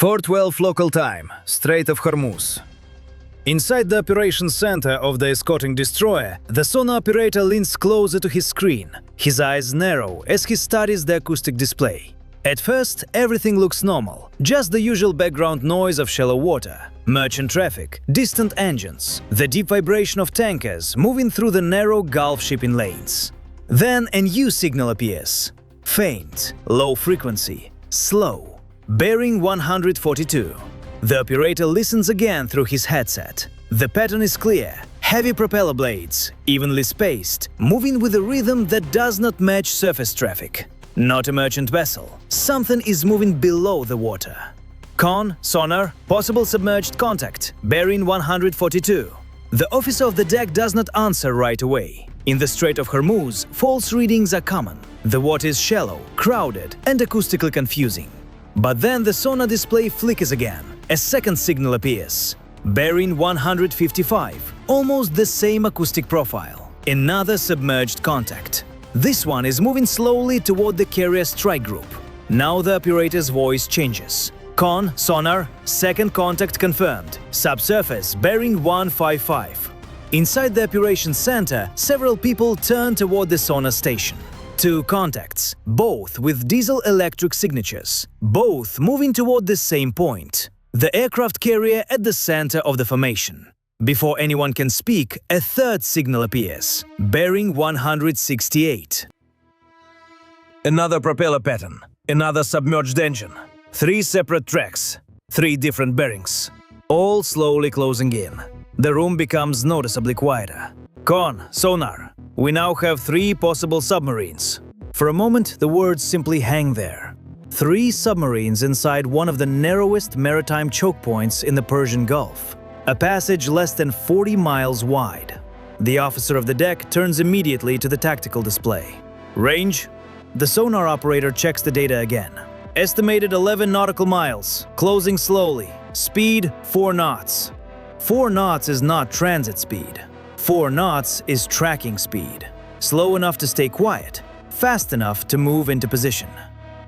4:12 local time, Strait of Hormuz. Inside the operations center of the escorting destroyer, the sonar operator leans closer to his screen. His eyes narrow as he studies the acoustic display. At first, everything looks normal, just the usual background noise of shallow water, merchant traffic, distant engines, the deep vibration of tankers moving through the narrow Gulf shipping lanes. Then a new signal appears. Faint, low frequency, slow, bearing 142. The operator listens again through his headset. The pattern is clear. Heavy propeller blades, evenly spaced, moving with a rhythm that does not match surface traffic. Not a merchant vessel. Something is moving below the water. Con, sonar, possible submerged contact, bearing 142. The officer of the deck does not answer right away. In the Strait of Hormuz, false readings are common. The water is shallow, crowded, and acoustically confusing. But then the sonar display flickers again. A second signal appears. Bearing 155, almost the same acoustic profile. Another submerged contact. This one is moving slowly toward the carrier strike group. Now the operator's voice changes. Con, sonar, second contact confirmed. Subsurface, bearing 155. Inside the operations center, several people turn toward the sonar station. Two contacts, both with diesel-electric signatures, both moving toward the same point. The aircraft carrier at the center of the formation. Before anyone can speak, a third signal appears, bearing 168. Another propeller pattern, another submerged engine, three separate tracks, three different bearings, all slowly closing in. The room becomes noticeably quieter. Con, sonar, we now have three possible submarines. For a moment, the words simply hang there. Three submarines inside one of the narrowest maritime choke points in the Persian Gulf. A passage less than 40 miles wide. The officer of the deck turns immediately to the tactical display. Range? The sonar operator checks the data again. Estimated 11 nautical miles, closing slowly. Speed 4 knots. 4 knots is not transit speed. 4 knots is tracking speed. Slow enough to stay quiet, fast enough to move into position.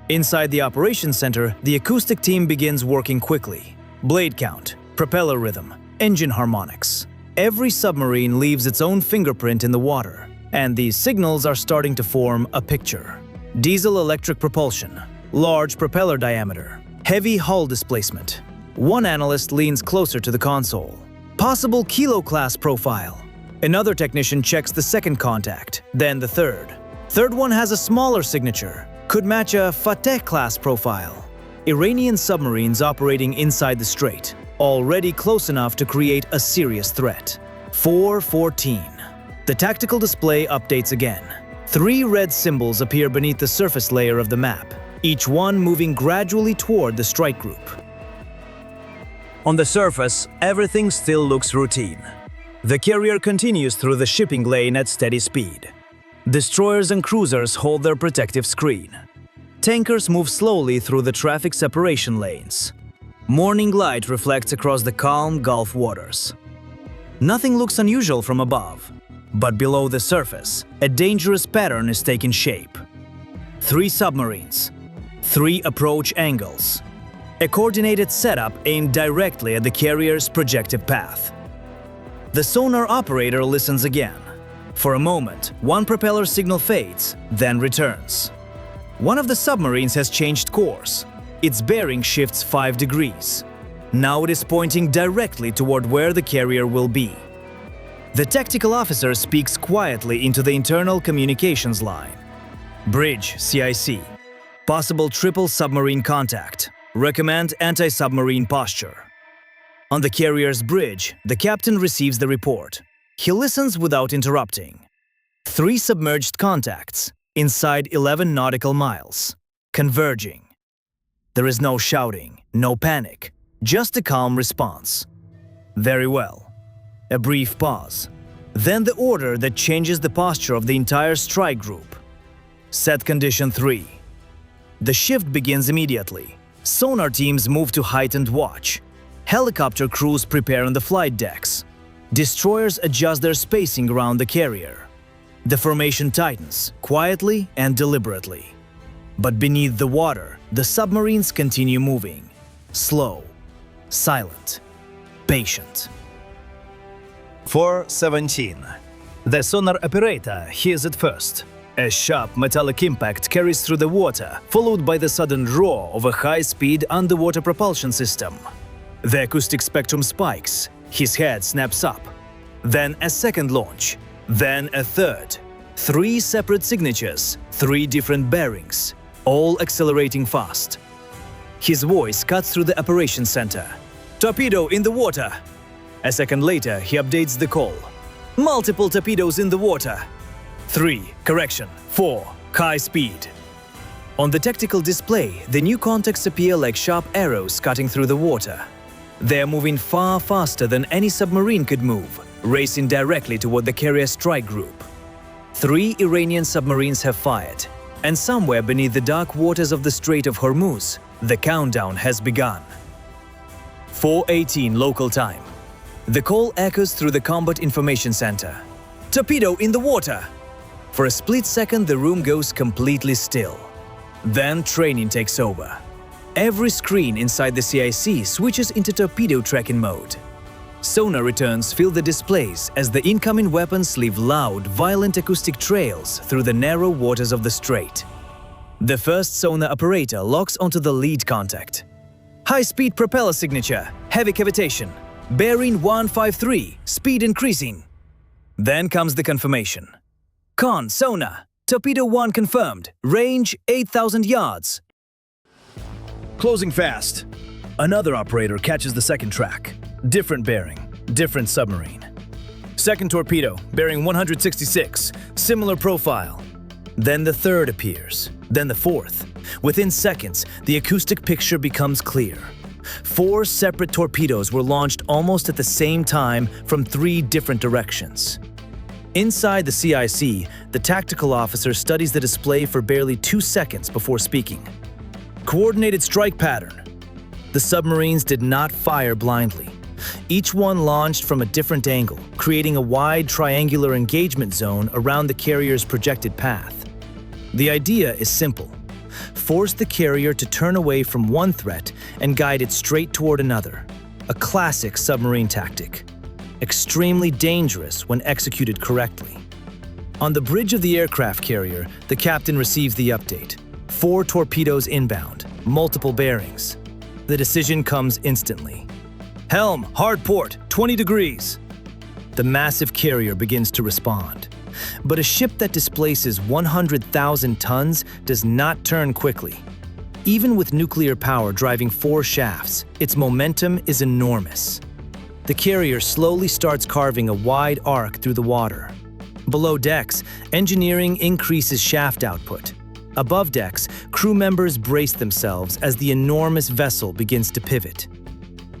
Inside the operations center, the acoustic team begins working quickly. Blade count, propeller rhythm, engine harmonics. Every submarine leaves its own fingerprint in the water, and these signals are starting to form a picture. Diesel-electric propulsion, large propeller diameter, heavy hull displacement. One analyst leans closer to the console. Possible kilo-class profile. Another technician checks the second contact, then the third. Third one has a smaller signature, could match a Fateh-class profile. Iranian submarines operating inside the strait, already close enough to create a serious threat. 414. The tactical display updates again. Three red symbols appear beneath the surface layer of the map, each one moving gradually toward the strike group. On the surface, everything still looks routine. The carrier continues through the shipping lane at steady speed. Destroyers and cruisers hold their protective screen. Tankers move slowly through the traffic separation lanes. Morning light reflects across the calm Gulf waters. Nothing looks unusual from above, but below the surface, a dangerous pattern is taking shape. Three submarines, three approach angles. A coordinated setup aimed directly at the carrier's projected path. The sonar operator listens again. For a moment, one propeller signal fades, then returns. One of the submarines has changed course. Its bearing shifts 5 degrees. Now it is pointing directly toward where the carrier will be. The tactical officer speaks quietly into the internal communications line. Bridge, CIC. Possible triple submarine contact. Recommend anti-submarine posture. On the carrier's bridge, the captain receives the report. He listens without interrupting. Three submerged contacts, inside 11 nautical miles, converging. There is no shouting, no panic, just a calm response. Very well. A brief pause. Then the order that changes the posture of the entire strike group. Set condition 3. The shift begins immediately. Sonar teams move to heightened watch. Helicopter crews prepare on the flight decks. Destroyers adjust their spacing around the carrier. The formation tightens, quietly and deliberately. But beneath the water, the submarines continue moving. slow, silent, patient. 4:17. The sonar operator hears it first. A sharp metallic impact carries through the water, followed by the sudden roar of a high-speed underwater propulsion system. The acoustic spectrum spikes. His head snaps up. Then a second launch. Then a third. 3 separate signatures, 3 different bearings, all accelerating fast. His voice cuts through the operations center. Torpedo in the water! A second later, he updates the call. Multiple torpedoes in the water. 3, correction, 4, high speed. On the tactical display, the new contacts appear like sharp arrows cutting through the water. They're moving far faster than any submarine could move, racing directly toward the carrier strike group. 3 Iranian submarines have fired, and somewhere beneath the dark waters of the Strait of Hormuz, the countdown has begun. 4:18 local time. The call echoes through the Combat Information Center. Torpedo in the water! For a split second, the room goes completely still. Then training takes over. Every screen inside the CIC switches into torpedo tracking mode. Sonar returns fill the displays as the incoming weapons leave loud, violent acoustic trails through the narrow waters of the strait. The first sonar operator locks onto the lead contact. High-speed propeller signature, heavy cavitation, bearing 153, speed increasing. Then comes the confirmation. Con, sonar, torpedo 1 confirmed, range 8,000 yards. Closing fast. Another operator catches the second track. Different bearing, different submarine. Second torpedo, bearing 166, Similar profile. Then the third appears, then the fourth. Within seconds, the acoustic picture becomes clear. 4 separate torpedoes were launched almost at the same time from 3 different directions. Inside the CIC, the tactical officer studies the display for barely 2 seconds before speaking. Coordinated strike pattern. The submarines did not fire blindly. Each one launched from a different angle, creating a wide triangular engagement zone around the carrier's projected path. The idea is simple. Force the carrier to turn away from one threat and guide it straight toward another. A classic submarine tactic. Extremely dangerous when executed correctly. On the bridge of the aircraft carrier, the captain receives the update. 4 torpedoes inbound, multiple bearings. The decision comes instantly. Helm, hard port, 20 degrees. The massive carrier begins to respond. But a ship that displaces 100,000 tons does not turn quickly. Even with nuclear power driving 4 shafts, its momentum is enormous. The carrier slowly starts carving a wide arc through the water. Below decks, engineering increases shaft output. Above decks, crew members brace themselves as the enormous vessel begins to pivot.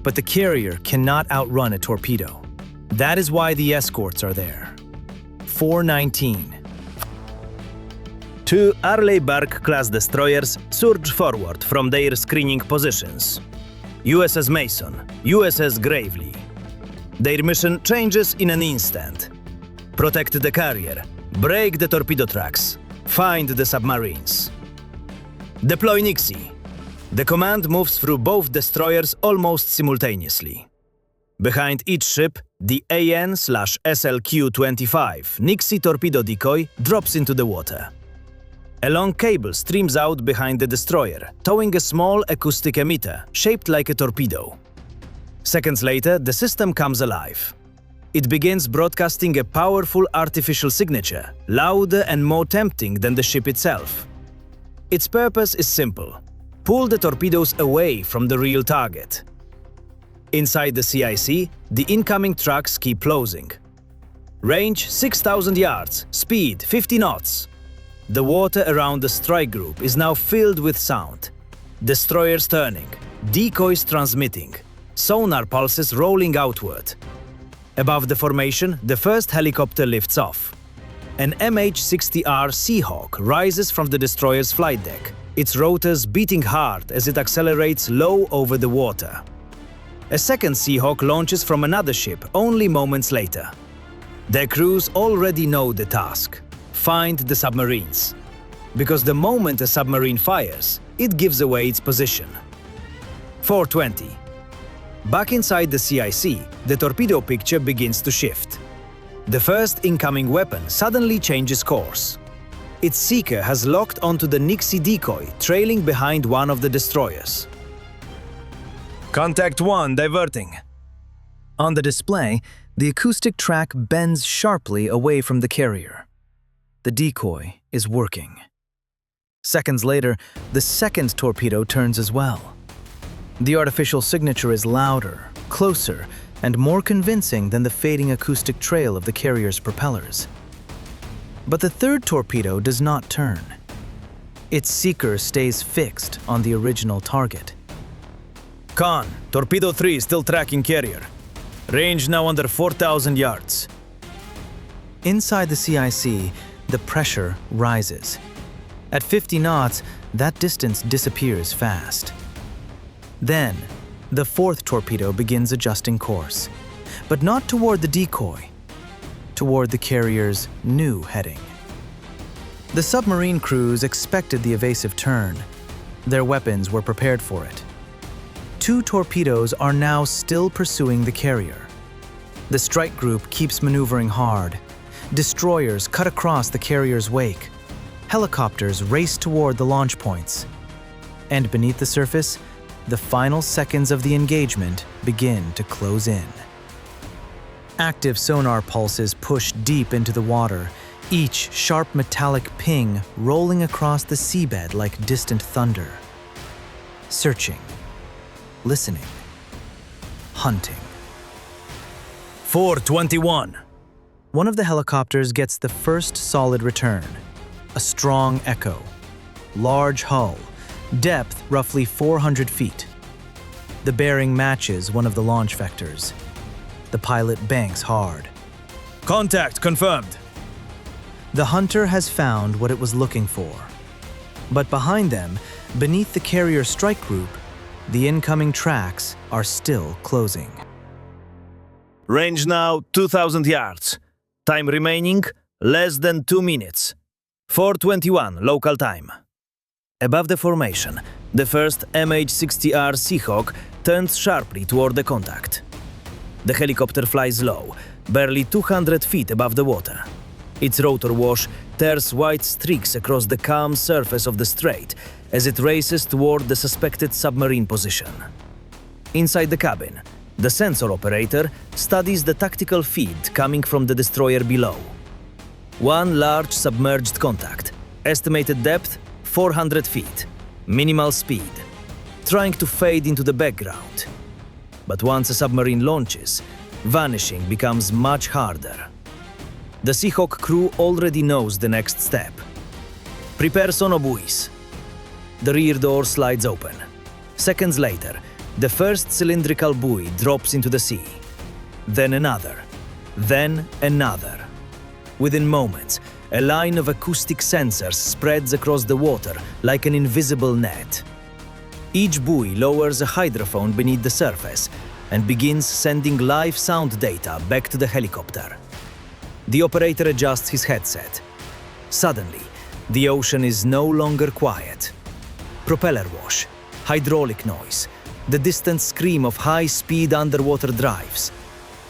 But the carrier cannot outrun a torpedo. That is why the escorts are there. 4:19. 2 Arleigh-Burke-class destroyers surge forward from their screening positions. USS Mason, USS Gravely. Their mission changes in an instant. Protect the carrier, break the torpedo tracks, find the submarines. Deploy Nixie. The command moves through both destroyers almost simultaneously. Behind each ship, the AN/SLQ-25 Nixie torpedo decoy drops into the water. A long cable streams out behind the destroyer, towing a small acoustic emitter shaped like a torpedo. Seconds later, the system comes alive. It begins broadcasting a powerful artificial signature, louder and more tempting than the ship itself. Its purpose is simple: pull the torpedoes away from the real target. Inside the CIC, the incoming trucks keep closing. Range 6,000 yards, speed 50 knots. The water around the strike group is now filled with sound. Destroyers turning, decoys transmitting, sonar pulses rolling outward. Above the formation, the first helicopter lifts off. An MH-60R Seahawk rises from the destroyer's flight deck, its rotors beating hard as it accelerates low over the water. A second Seahawk launches from another ship only moments later. Their crews already know the task: find the submarines. Because the moment a submarine fires, it gives away its position. 4:20. Back inside the CIC, the torpedo picture begins to shift. The first incoming weapon suddenly changes course. Its seeker has locked onto the Nixie decoy, trailing behind one of the destroyers. Contact 1 diverting. On the display, the acoustic track bends sharply away from the carrier. The decoy is working. Seconds later, the second torpedo turns as well. The artificial signature is louder, closer, and more convincing than the fading acoustic trail of the carrier's propellers. But the third torpedo does not turn. Its seeker stays fixed on the original target. Con, Torpedo 3 still tracking carrier. Range now under 4,000 yards. Inside the CIC, the pressure rises. At 50 knots, that distance disappears fast. Then, the fourth torpedo begins adjusting course, but not toward the decoy, toward the carrier's new heading. The submarine crews expected the evasive turn. Their weapons were prepared for it. Two torpedoes are now still pursuing the carrier. The strike group keeps maneuvering hard. Destroyers cut across the carrier's wake. Helicopters race toward the launch points. And beneath the surface, the final seconds of the engagement begin to close in. Active sonar pulses push deep into the water, each sharp metallic ping rolling across the seabed like distant thunder. Searching, listening, hunting. 4:21. One of the helicopters gets the first solid return. A strong echo. Large hull. Depth roughly 400 feet. The bearing matches one of the launch vectors. The pilot banks hard. Contact confirmed. The hunter has found what it was looking for. But behind them, beneath the carrier strike group, the incoming tracks are still closing. Range now 2,000 yards. Time remaining less than 2 minutes. 4:21 local time. Above the formation, the first MH-60R Seahawk turns sharply toward the contact. The helicopter flies low, barely 200 feet above the water. Its rotor wash tears white streaks across the calm surface of the strait as it races toward the suspected submarine position. Inside the cabin, the sensor operator studies the tactical feed coming from the destroyer below. One large submerged contact, estimated depth 400 feet, minimal speed, trying to fade into the background. But once a submarine launches, vanishing becomes much harder. The Seahawk crew already knows the next step. Prepare sonobuoys. The rear door slides open. Seconds later, the first cylindrical buoy drops into the sea. Then another. Then another. Within moments, a line of acoustic sensors spreads across the water like an invisible net. Each buoy lowers a hydrophone beneath the surface and begins sending live sound data back to the helicopter. The operator adjusts his headset. Suddenly, the ocean is no longer quiet. Propeller wash, hydraulic noise, the distant scream of high-speed underwater drives,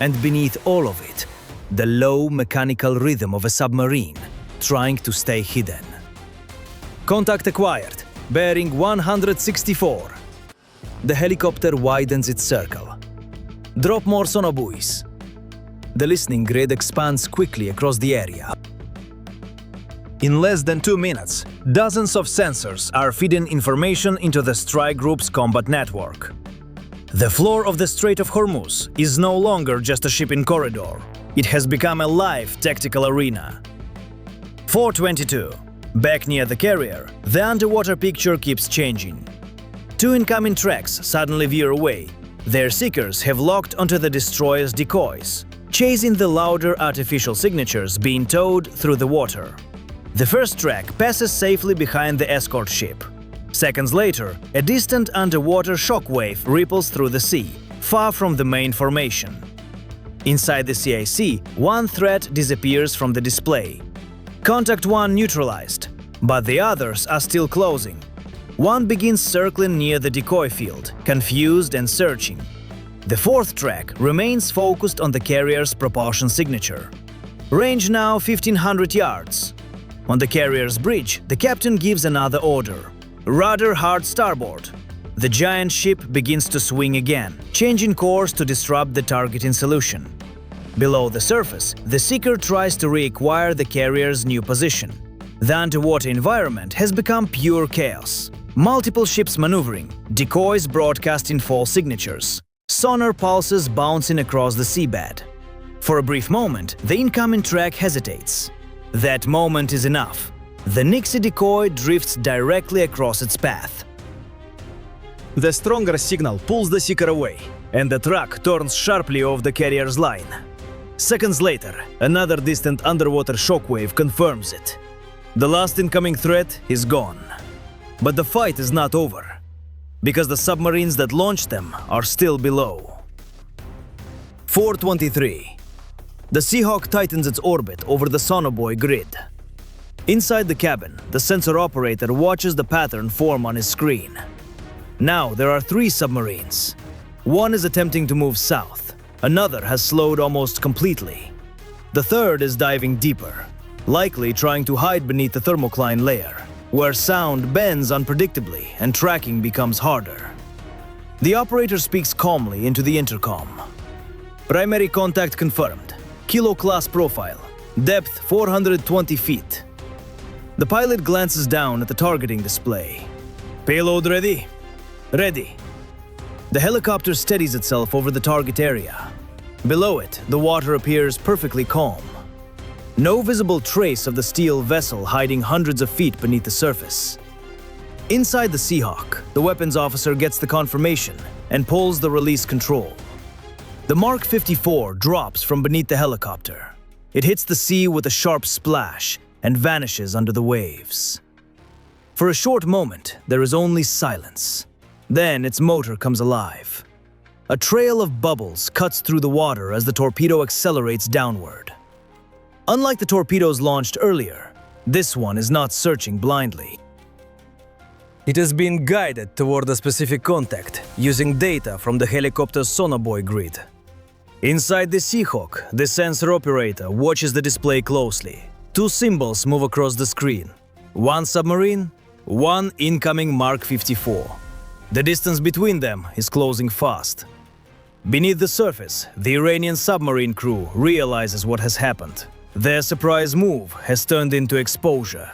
and beneath all of it, the low mechanical rhythm of a submarine trying to stay hidden. Contact acquired, bearing 164. The helicopter widens its circle. Drop more sonobuoys. The listening grid expands quickly across the area. In less than 2 minutes, dozens of sensors are feeding information into the strike group's combat network. The floor of the Strait of Hormuz is no longer just a shipping corridor. It has become a live tactical arena. 4:22. Back near the carrier, the underwater picture keeps changing. Two incoming tracks suddenly veer away. Their seekers have locked onto the destroyer's decoys, chasing the louder artificial signatures being towed through the water. The first track passes safely behind the escort ship. Seconds later, a distant underwater shockwave ripples through the sea, far from the main formation. Inside the CIC, one threat disappears from the display. Contact 1 neutralized, but the others are still closing. One begins circling near the decoy field, confused and searching. The fourth track remains focused on the carrier's propulsion signature. Range now 1500 yards. On the carrier's bridge, the captain gives another order. Rudder hard starboard. The giant ship begins to swing again, changing course to disrupt the targeting solution. Below the surface, the seeker tries to reacquire the carrier's new position. The underwater environment has become pure chaos. Multiple ships maneuvering, decoys broadcasting false signatures, sonar pulses bouncing across the seabed. For a brief moment, the incoming track hesitates. That moment is enough. The Nixie decoy drifts directly across its path. The stronger signal pulls the seeker away, and the track turns sharply off the carrier's line. Seconds later, another distant underwater shockwave confirms it. The last incoming threat is gone. But the fight is not over, because the submarines that launched them are still below. 4:23. The Seahawk tightens its orbit over the sonobuoy grid. Inside the cabin, the sensor operator watches the pattern form on his screen. Now there are 3 submarines. One is attempting to move south. Another has slowed almost completely. The third is diving deeper, likely trying to hide beneath the thermocline layer, where sound bends unpredictably and tracking becomes harder. The operator speaks calmly into the intercom. Primary contact confirmed. Kilo class profile. Depth 420 feet. The pilot glances down at the targeting display. Payload ready? Ready. The helicopter steadies itself over the target area. Below it, the water appears perfectly calm. No visible trace of the steel vessel hiding hundreds of feet beneath the surface. Inside the Seahawk, the weapons officer gets the confirmation and pulls the release control. The Mark 54 drops from beneath the helicopter. It hits the sea with a sharp splash and vanishes under the waves. For a short moment, there is only silence. Then its motor comes alive. A trail of bubbles cuts through the water as the torpedo accelerates downward. Unlike the torpedoes launched earlier, this one is not searching blindly. It has been guided toward a specific contact using data from the helicopter's sonobuoy grid. Inside the Seahawk, the sensor operator watches the display closely. 2 symbols move across the screen. One submarine, one incoming Mark 54. The distance between them is closing fast. Beneath the surface, the Iranian submarine crew realizes what has happened. Their surprise move has turned into exposure.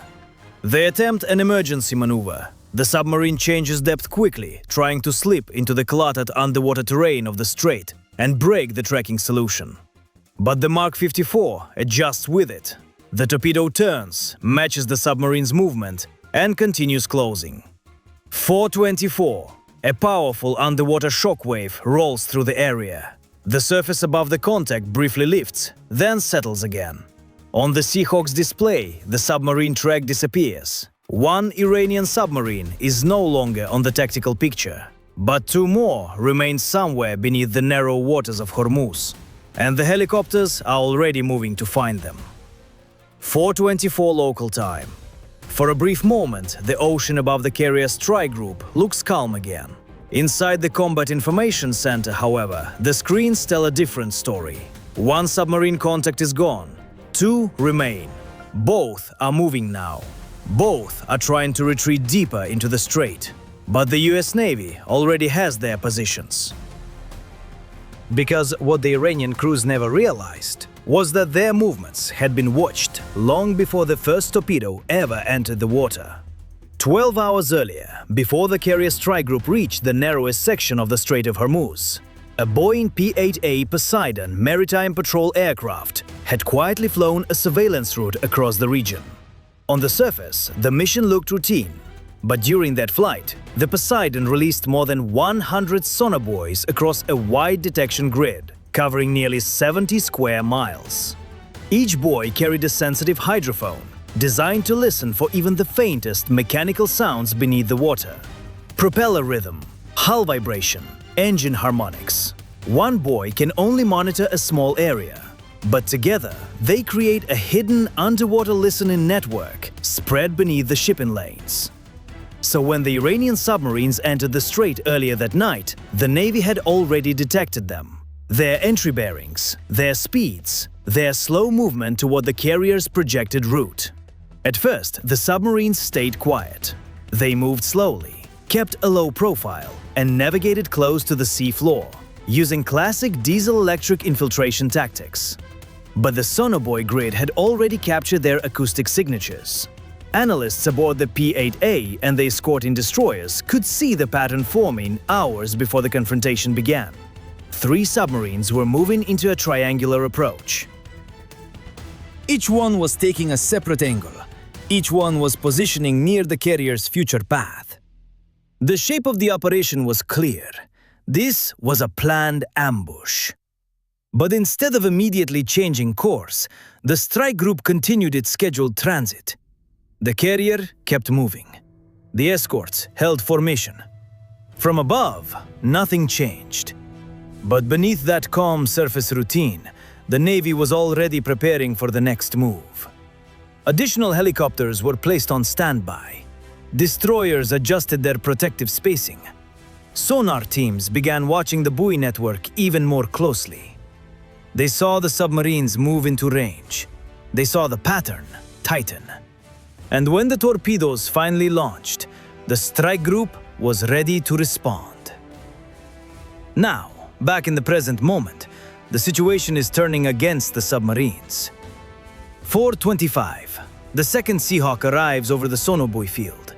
They attempt an emergency maneuver. The submarine changes depth quickly, trying to slip into the cluttered underwater terrain of the strait and break the tracking solution. But the Mark 54 adjusts with it. The torpedo turns, matches the submarine's movement, and continues closing. 4:24. A powerful underwater shockwave rolls through the area. The surface above the contact briefly lifts, then settles again. On the Seahawk's display, the submarine track disappears. One Iranian submarine is no longer on the tactical picture, but 2 more remain somewhere beneath the narrow waters of Hormuz, and the helicopters are already moving to find them. 4:24 local time. For a brief moment, the ocean above the carrier strike group looks calm again. Inside the Combat Information Center, however, the screens tell a different story. 1 submarine contact is gone. 2 remain. Both are moving now. Both are trying to retreat deeper into the strait. But the US Navy already has their positions. Because what the Iranian crews never realized was that their movements had been watched long before the first torpedo ever entered the water. 12 hours earlier, before the carrier strike group reached the narrowest section of the Strait of Hormuz, a Boeing P-8A Poseidon maritime patrol aircraft had quietly flown a surveillance route across the region. On the surface, the mission looked routine, but during that flight, the Poseidon released more than 100 sonobuoys across a wide detection grid, covering nearly 70 square miles. Each buoy carried a sensitive hydrophone, designed to listen for even the faintest mechanical sounds beneath the water. Propeller rhythm, hull vibration, engine harmonics. One buoy can only monitor a small area, but together they create a hidden underwater listening network spread beneath the shipping lanes. So when the Iranian submarines entered the strait earlier that night, the Navy had already detected them. Their entry bearings, their speeds, their slow movement toward the carrier's projected route. At first, the submarines stayed quiet. They moved slowly, kept a low profile, and navigated close to the sea floor, using classic diesel-electric infiltration tactics. But the sonobuoy grid had already captured their acoustic signatures. Analysts aboard the P-8A and the escorting destroyers could see the pattern forming hours before the confrontation began. 3 submarines were moving into a triangular approach. Each one was taking a separate angle. Each one was positioning near the carrier's future path. The shape of the operation was clear. This was a planned ambush. But instead of immediately changing course, the strike group continued its scheduled transit. The carrier kept moving. The escorts held formation. From above, nothing changed. But beneath that calm surface routine, the Navy was already preparing for the next move. Additional helicopters were placed on standby. Destroyers adjusted their protective spacing. Sonar teams began watching the buoy network even more closely. They saw the submarines move into range. They saw the pattern tighten. And when the torpedoes finally launched, the strike group was ready to respond. Now, back in the present moment, the situation is turning against the submarines. 4:25. The second Seahawk arrives over the sonobuoy field.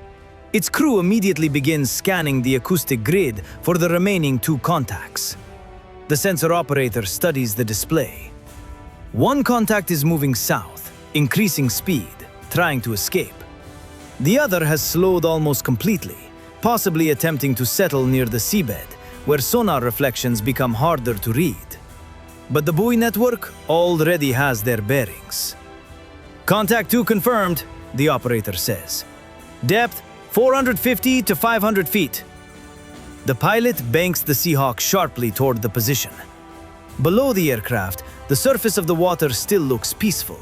Its crew immediately begins scanning the acoustic grid for the remaining 2 contacts. The sensor operator studies the display. One contact is moving south, increasing speed, trying to escape. The other has slowed almost completely, possibly attempting to settle near the seabed, where sonar reflections become harder to read. But the buoy network already has their bearings. Contact 2 confirmed, the operator says. Depth 450 to 500 feet. The pilot banks the Seahawk sharply toward the position. Below the aircraft, the surface of the water still looks peaceful.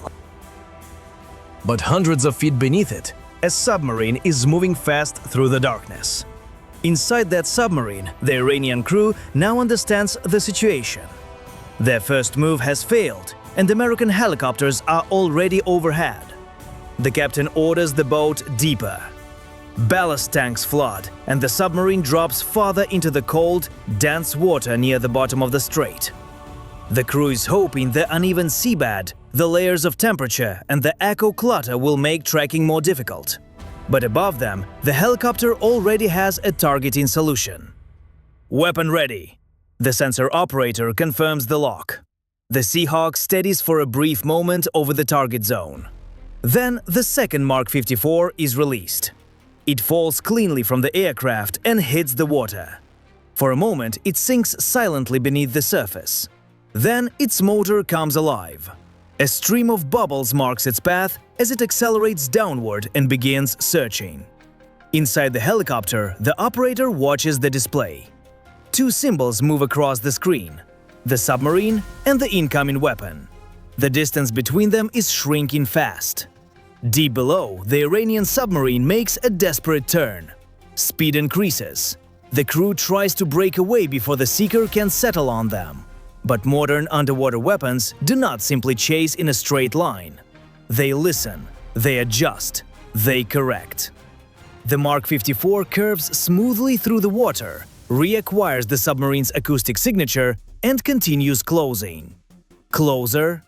But hundreds of feet beneath it, a submarine is moving fast through the darkness. Inside that submarine, the Iranian crew now understands the situation. Their first move has failed, and American helicopters are already overhead. The captain orders the boat deeper. Ballast tanks flood, and the submarine drops farther into the cold, dense water near the bottom of the strait. The crew is hoping the uneven seabed, the layers of temperature, and the echo clutter will make tracking more difficult. But above them, the helicopter already has a targeting solution. Weapon ready. The sensor operator confirms the lock. The Seahawk steadies for a brief moment over the target zone. Then the second Mark 54 is released. It falls cleanly from the aircraft and hits the water. For a moment, it sinks silently beneath the surface. Then its motor comes alive. A stream of bubbles marks its path as it accelerates downward and begins searching. Inside the helicopter, the operator watches the display. 2 symbols move across the screen: the submarine and the incoming weapon. The distance between them is shrinking fast. Deep below, the Iranian submarine makes a desperate turn. Speed increases. The crew tries to break away before the seeker can settle on them. But modern underwater weapons do not simply chase in a straight line. They listen, they adjust, they correct. The Mark 54 curves smoothly through the water, reacquires the submarine's acoustic signature, and continues closing. Closer.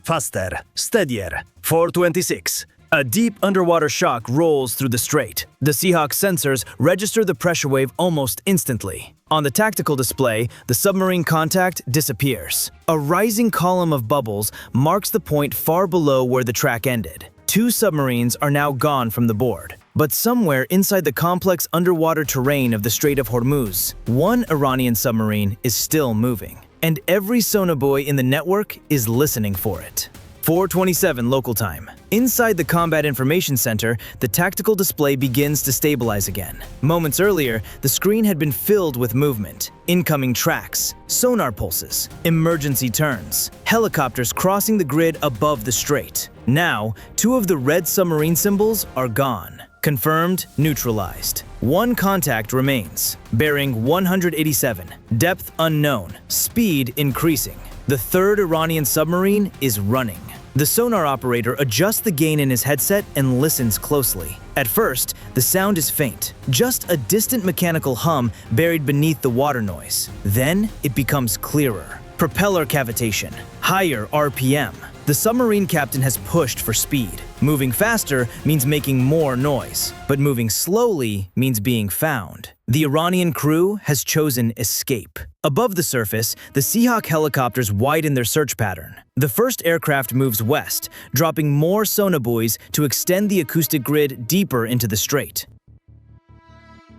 Faster, steadier. 4:26. A deep underwater shock rolls through the strait. The Seahawk sensors register the pressure wave almost instantly. On the tactical display, the submarine contact disappears. A rising column of bubbles marks the point far below where the track ended. 2 submarines are now gone from the board. But somewhere inside the complex underwater terrain of the Strait of Hormuz, one Iranian submarine is still moving. And every sonobuoy in the network is listening for it. 4:27 local time. Inside the Combat Information Center, the tactical display begins to stabilize again. Moments earlier, the screen had been filled with movement, incoming tracks, sonar pulses, emergency turns, helicopters crossing the grid above the strait. Now, 2 of the red submarine symbols are gone. Confirmed, neutralized. One contact remains. Bearing 187. Depth unknown. Speed increasing. The third Iranian submarine is running. The sonar operator adjusts the gain in his headset and listens closely. At first, the sound is faint, just a distant mechanical hum buried beneath the water noise. Then, it becomes clearer. Propeller cavitation, higher RPM. The submarine captain has pushed for speed. Moving faster means making more noise, but moving slowly means being found. The Iranian crew has chosen escape. Above the surface, the Seahawk helicopters widen their search pattern. The first aircraft moves west, dropping more sonobuoys to extend the acoustic grid deeper into the strait.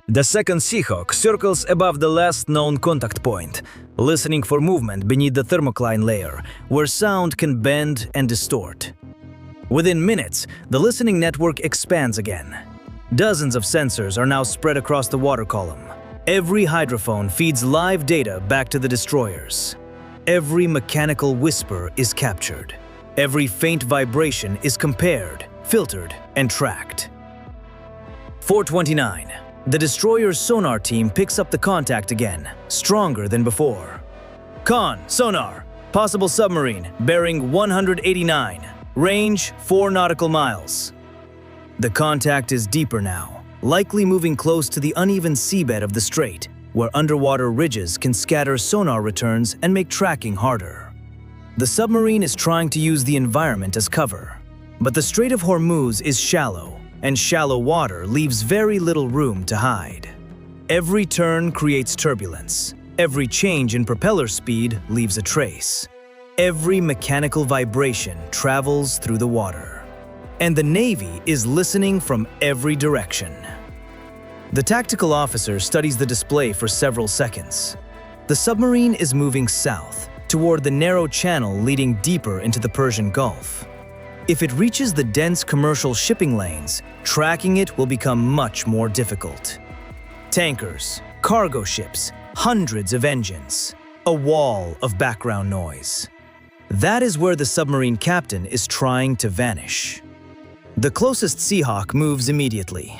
The second Seahawk circles above the last known contact point, listening for movement beneath the thermocline layer, where sound can bend and distort. Within minutes, the listening network expands again. Dozens of sensors are now spread across the water column. Every hydrophone feeds live data back to the destroyers. Every mechanical whisper is captured. Every faint vibration is compared, filtered, and tracked. 4:29. The destroyer's sonar team picks up the contact again, stronger than before. Con, sonar, possible submarine, bearing 189, range 4 nautical miles. The contact is deeper now, likely moving close to the uneven seabed of the strait, where underwater ridges can scatter sonar returns and make tracking harder. The submarine is trying to use the environment as cover, but the Strait of Hormuz is shallow, and shallow water leaves very little room to hide. Every turn creates turbulence. Every change in propeller speed leaves a trace. Every mechanical vibration travels through the water. And the Navy is listening from every direction. The tactical officer studies the display for several seconds. The submarine is moving south, toward the narrow channel leading deeper into the Persian Gulf. If it reaches the dense commercial shipping lanes, tracking it will become much more difficult. Tankers, cargo ships, hundreds of engines, a wall of background noise. That is where the submarine captain is trying to vanish. The closest Seahawk moves immediately.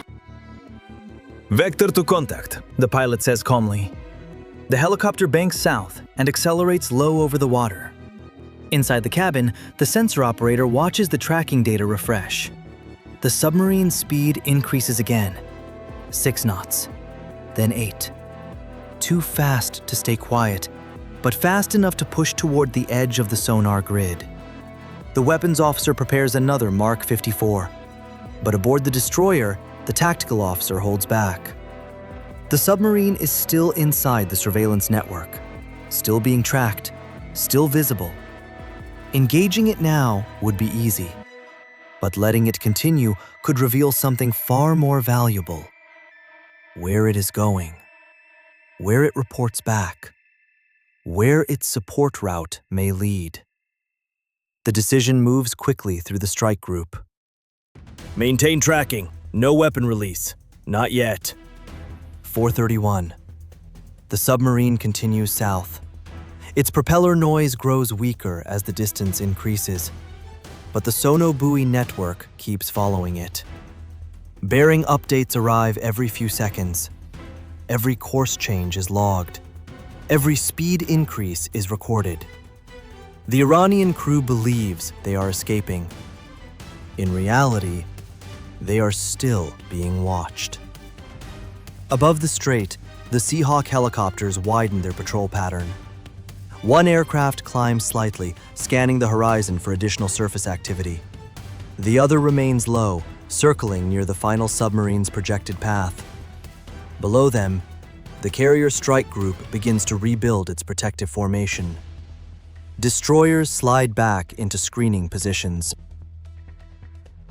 Vector to contact, the pilot says calmly. The helicopter banks south and accelerates low over the water. Inside the cabin, the sensor operator watches the tracking data refresh. The submarine's speed increases again. 6 knots, then 8. Too fast to stay quiet, but fast enough to push toward the edge of the sonar grid. The weapons officer prepares another Mark 54, but aboard the destroyer, the tactical officer holds back. The submarine is still inside the surveillance network, still being tracked, still visible. Engaging it now would be easy, but letting it continue could reveal something far more valuable. Where it is going, where it reports back, where its support route may lead. The decision moves quickly through the strike group. Maintain tracking. No weapon release. Not yet. 4:31. The submarine continues south. Its propeller noise grows weaker as the distance increases, but the sonobuoy network keeps following it. Bearing updates arrive every few seconds. Every course change is logged. Every speed increase is recorded. The Iranian crew believes they are escaping. In reality, they are still being watched. Above the strait, the Seahawk helicopters widen their patrol pattern. One aircraft climbs slightly, scanning the horizon for additional surface activity. The other remains low, circling near the final submarine's projected path. Below them, the carrier strike group begins to rebuild its protective formation. Destroyers slide back into screening positions.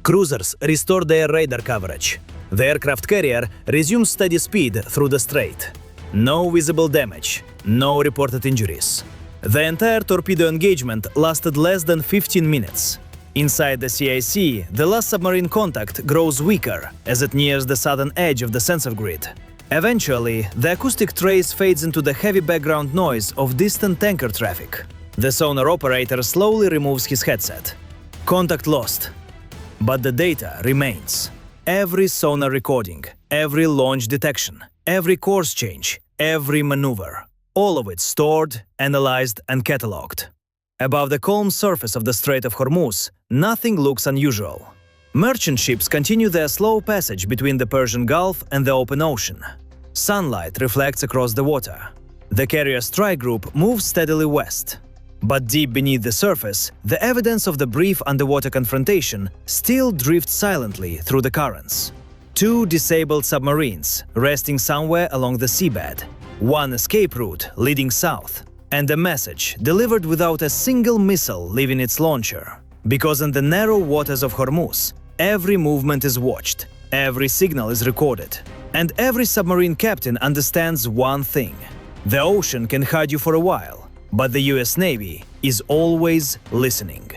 Cruisers restore their radar coverage. The aircraft carrier resumes steady speed through the strait. No visible damage, no reported injuries. The entire torpedo engagement lasted less than 15 minutes. Inside the CIC, the last submarine contact grows weaker as it nears the southern edge of the sensor grid. Eventually, the acoustic trace fades into the heavy background noise of distant tanker traffic. The sonar operator slowly removes his headset. Contact lost. But the data remains. every sonar recording, every launch detection, every course change, every maneuver. All of it stored, analyzed, and catalogued. Above the calm surface of the Strait of Hormuz, nothing looks unusual. Merchant ships continue their slow passage between the Persian Gulf and the open ocean. Sunlight reflects across the water. The carrier strike group moves steadily west. But deep beneath the surface, the evidence of the brief underwater confrontation still drifts silently through the currents. Two disabled submarines resting somewhere along the seabed, one escape route leading south, and a message delivered without a single missile leaving its launcher. Because in the narrow waters of Hormuz, every movement is watched, every signal is recorded, and every submarine captain understands one thing: the ocean can hide you for a while, but the US Navy is always listening.